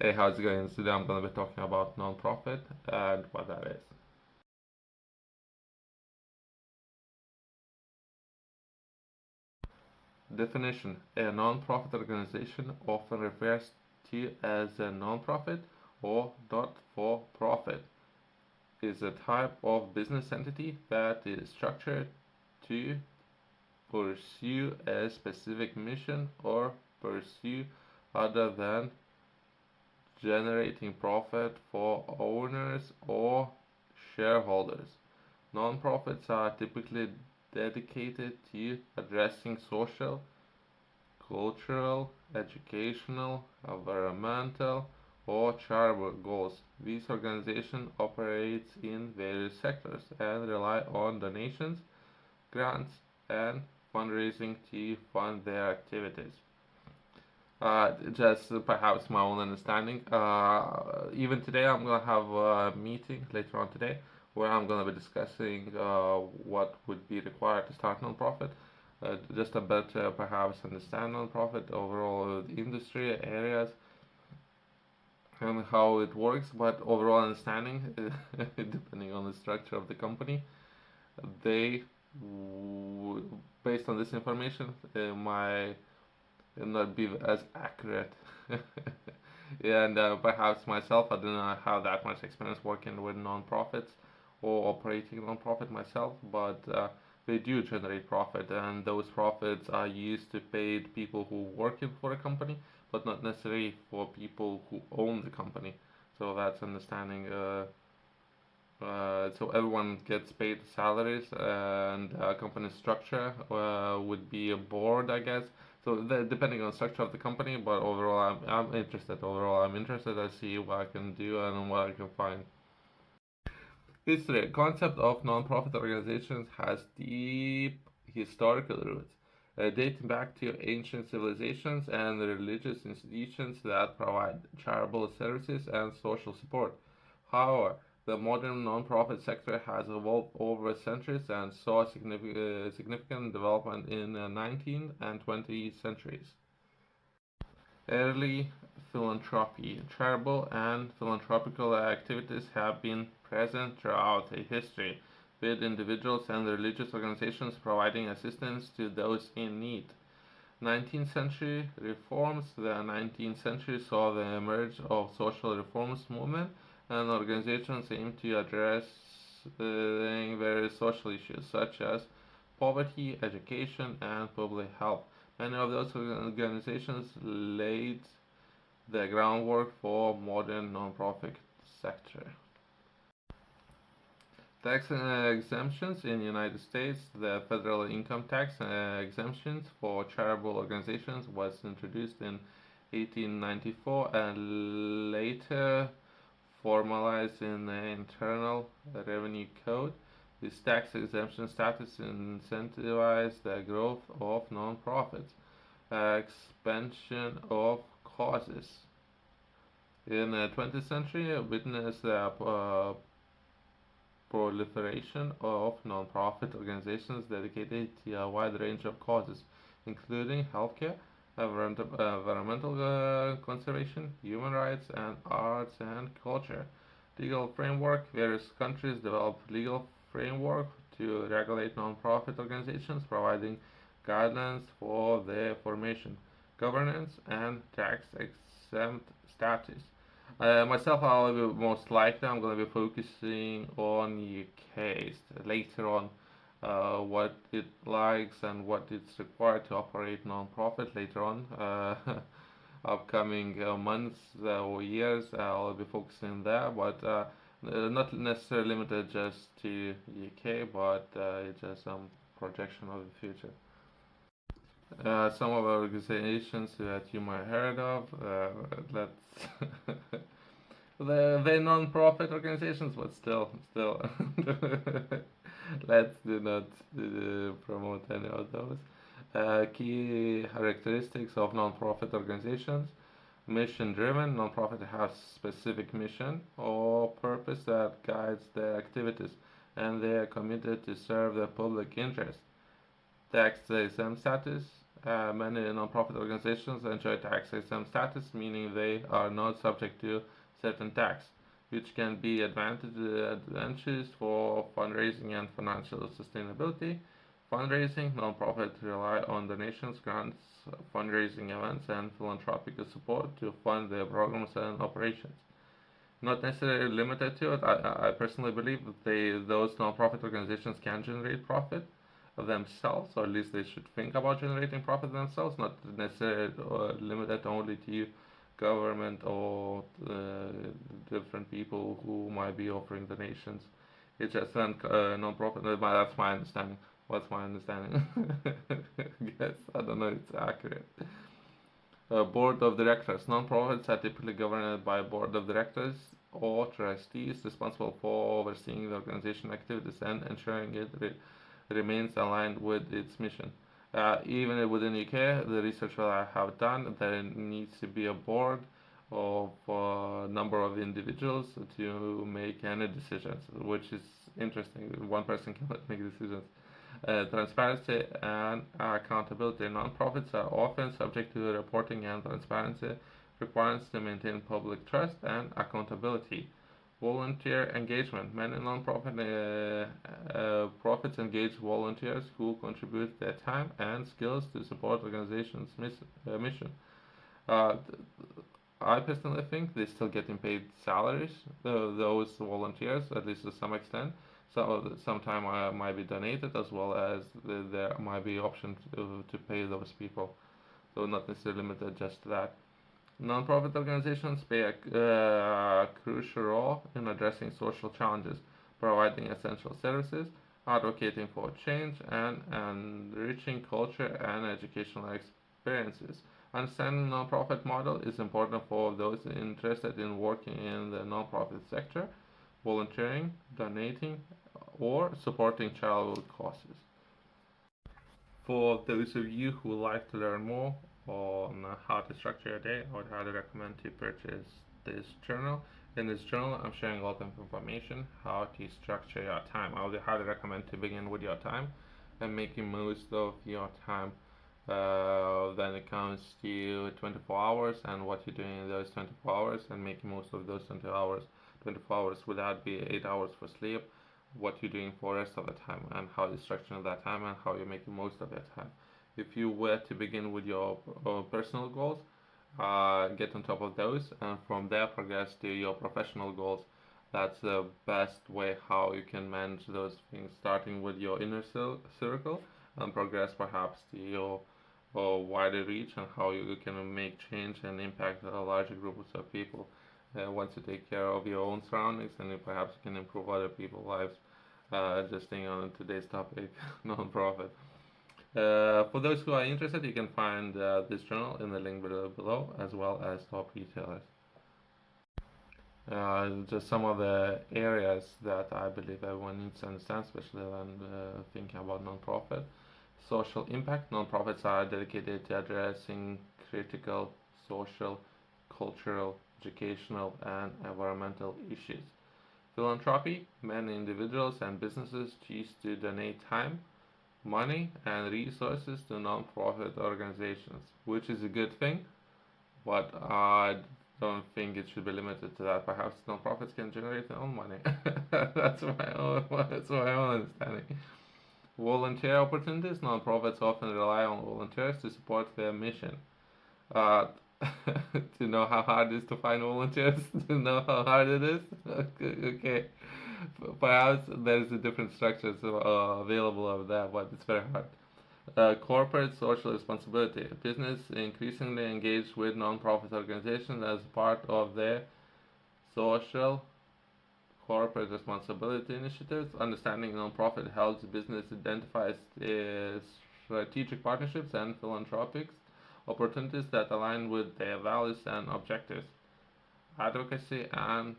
Hey, how's it going? Today I'm going to be talking about non-profit and what that is. Definition: a non-profit organization, often referred to as a non-profit or not-for-profit, is a type of business entity that is structured to pursue a specific mission or pursue other than generating profit for owners or shareholders. Nonprofits are typically dedicated to addressing social, cultural, educational, environmental, or charitable goals. These organizations operate in various sectors and rely on donations, grants, and fundraising to fund their activities. Just perhaps my own understanding. Even today, I'm gonna have a meeting later on today where I'm gonna be discussing what would be required to start nonprofit. Just a better perhaps understand nonprofit overall the industry areas and how it works, but overall understanding depending on the structure of the company, they based on this information, my not be as accurate. Yeah, and perhaps myself, I do not have that much experience working with nonprofits or operating nonprofit myself, but they do generate profit, and those profits are used to pay people who working for a company, but not necessarily for people who own the company. So that's understanding. So everyone gets paid salaries, and company structure would be a board, I guess. So depending on the structure of the company, but overall, I'm interested. Overall, I'm interested. I see what I can do and what I can find. History. Concept of non-profit organizations has deep historical roots, dating back to ancient civilizations and religious institutions that provide charitable services and social support. However, the modern non-profit sector has evolved over centuries and saw significant development in the 19th and 20th centuries. Early philanthropy. Charitable and philanthropical activities have been present throughout history, with individuals and religious organizations providing assistance to those in need. 19th century reforms. The 19th century saw the emergence of social reforms movement and organizations aimed to address various social issues such as poverty, education, and public health. Many of those organizations laid the groundwork for modern nonprofit sector. Tax exemptions in the United States. The federal income tax exemptions for charitable organizations was introduced in 1894 and later formalized in the Internal Revenue Code. This tax exemption status incentivized the growth of nonprofits, expansion of causes. In the 20th century, witnessed the proliferation of nonprofit organizations dedicated to a wide range of causes, including healthcare, environmental conservation, human rights, and arts and culture. Legal framework. Various countries developed legal framework to regulate nonprofit organizations, providing guidelines for their formation, governance, and tax exempt status. Myself, I'll be most likely I'm going to be focusing on UK later on, what it likes and what it's required to operate non-profit later on. Upcoming months or years, I'll be focusing there, but not necessarily limited just to UK, but it's just some projection of the future. Some of our organizations that you might heard of. Let's they're non-profit organizations, but still, let's do not promote any of those. Key characteristics of non-profit organizations: mission-driven. Non-profit has specific mission or purpose that guides their activities, and they are committed to serve the public interest. Tax exempt status. Many nonprofit organizations enjoy tax-exempt status, meaning they are not subject to certain tax, which can be advantageous for fundraising and financial sustainability. Fundraising nonprofits rely on donations, grants, fundraising events, and philanthropic support to fund their programs and operations. Not necessarily limited to it. I personally believe that those nonprofit organizations can generate profit themselves, or at least they should think about generating profit themselves, not necessarily limited only to government or different people who might be offering donations. It's just non-profit. That's my understanding. What's my understanding? Yes, I don't know. It's accurate. Board of directors. Nonprofits are typically governed by a board of directors or trustees responsible for overseeing the organization activities and ensuring it remains aligned with its mission. Even within the UK, the research that I have done, there needs to be a board of a number of individuals to make any decisions, which is interesting. One person cannot make decisions. Transparency and accountability. Nonprofits are often subject to reporting and transparency requirements to maintain public trust and accountability. Volunteer engagement. Many nonprofit profits engage volunteers who contribute their time and skills to support organizations' mission. Uh, I personally think they're still getting paid salaries, those volunteers, at least to some extent. So sometime might be donated as well as there might be option to pay those people. So not necessarily limited just to that. Nonprofit organizations play a crucial role in addressing social challenges, providing essential services, advocating for change, and enriching culture and educational experiences. Understanding the nonprofit model is important for those interested in working in the nonprofit sector, volunteering, donating, or supporting childhood causes. For those of you who would like to learn more on how to structure your day, I would highly recommend to purchase this journal. In this journal, I'm sharing a lot of information how to structure your time. I would highly recommend to begin with your time and making most of your time. Then it comes to 24 hours and what you're doing in those 24 hours and making most of those 20 hours. 24 hours would that be 8 hours for sleep, what you're doing for the rest of the time and how you're structuring that time and how you're making most of your time. If you were to begin with your personal goals, get on top of those and from there progress to your professional goals. That's the best way how you can manage those things, starting with your inner circle and progress perhaps to your wider reach and how you can make change and impact a larger groups of people. Once you take care of your own surroundings, and you perhaps can improve other people's lives. Just staying on today's topic, non-profit. For those who are interested, you can find this journal in the link below, as well as top retailers. Just some of the areas that I believe everyone needs to understand, especially when thinking about non-profit. Social impact. Non-profits are dedicated to addressing critical social, cultural, educational, and environmental issues. Philanthropy. Many individuals and businesses choose to donate time, money, and resources to non-profit organizations, which is a good thing, but I don't think it should be limited to that. Perhaps non-profits can generate their own money. That's my own understanding. Volunteer opportunities. Non-profits often rely on volunteers to support their mission. Uh, to know how hard it is to find volunteers, to know how hard it is. Okay. Perhaps there's a different structures available of that, but it's very hard. Corporate social responsibility. Business increasingly engage with non-profit organizations as part of their social corporate responsibility initiatives. Understanding non-profit helps business identify strategic partnerships and philanthropic opportunities that align with their values and objectives. Advocacy and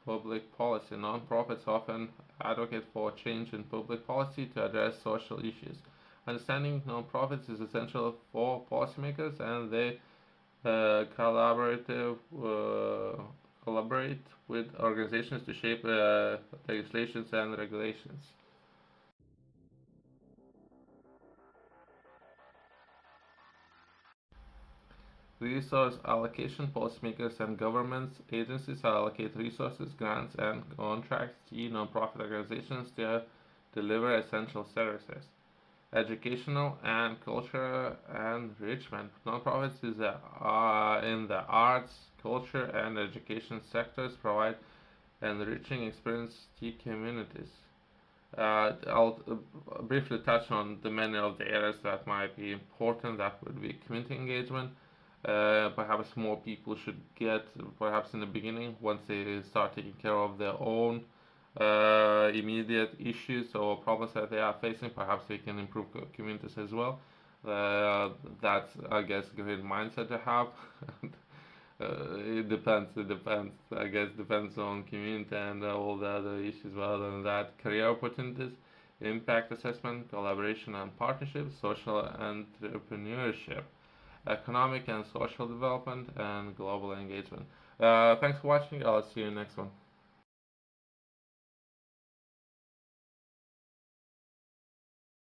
public policy. Nonprofits often advocate for change in public policy to address social issues. Understanding nonprofits is essential for policymakers, and they collaborative collaborate with organizations to shape legislations and regulations. Resource allocation: policymakers and governments agencies allocate resources, grants, and contracts to nonprofit organizations to deliver essential services. Educational and cultural enrichment: nonprofits in the arts, culture, and education sectors provide enriching experience to communities. I'll briefly touch on the many of the areas that might be important. That would be community engagement. Perhaps more people should get, perhaps in the beginning, once they start taking care of their own immediate issues or problems that they are facing. Perhaps they can improve communities as well. That's, I guess, a great mindset to have. It depends. It depends. I guess depends on community and all the other issues. But other than that, career opportunities, impact assessment, collaboration and partnership, social entrepreneurship, economic and social development, and global engagement. Thanks for watching. I'll see you next one.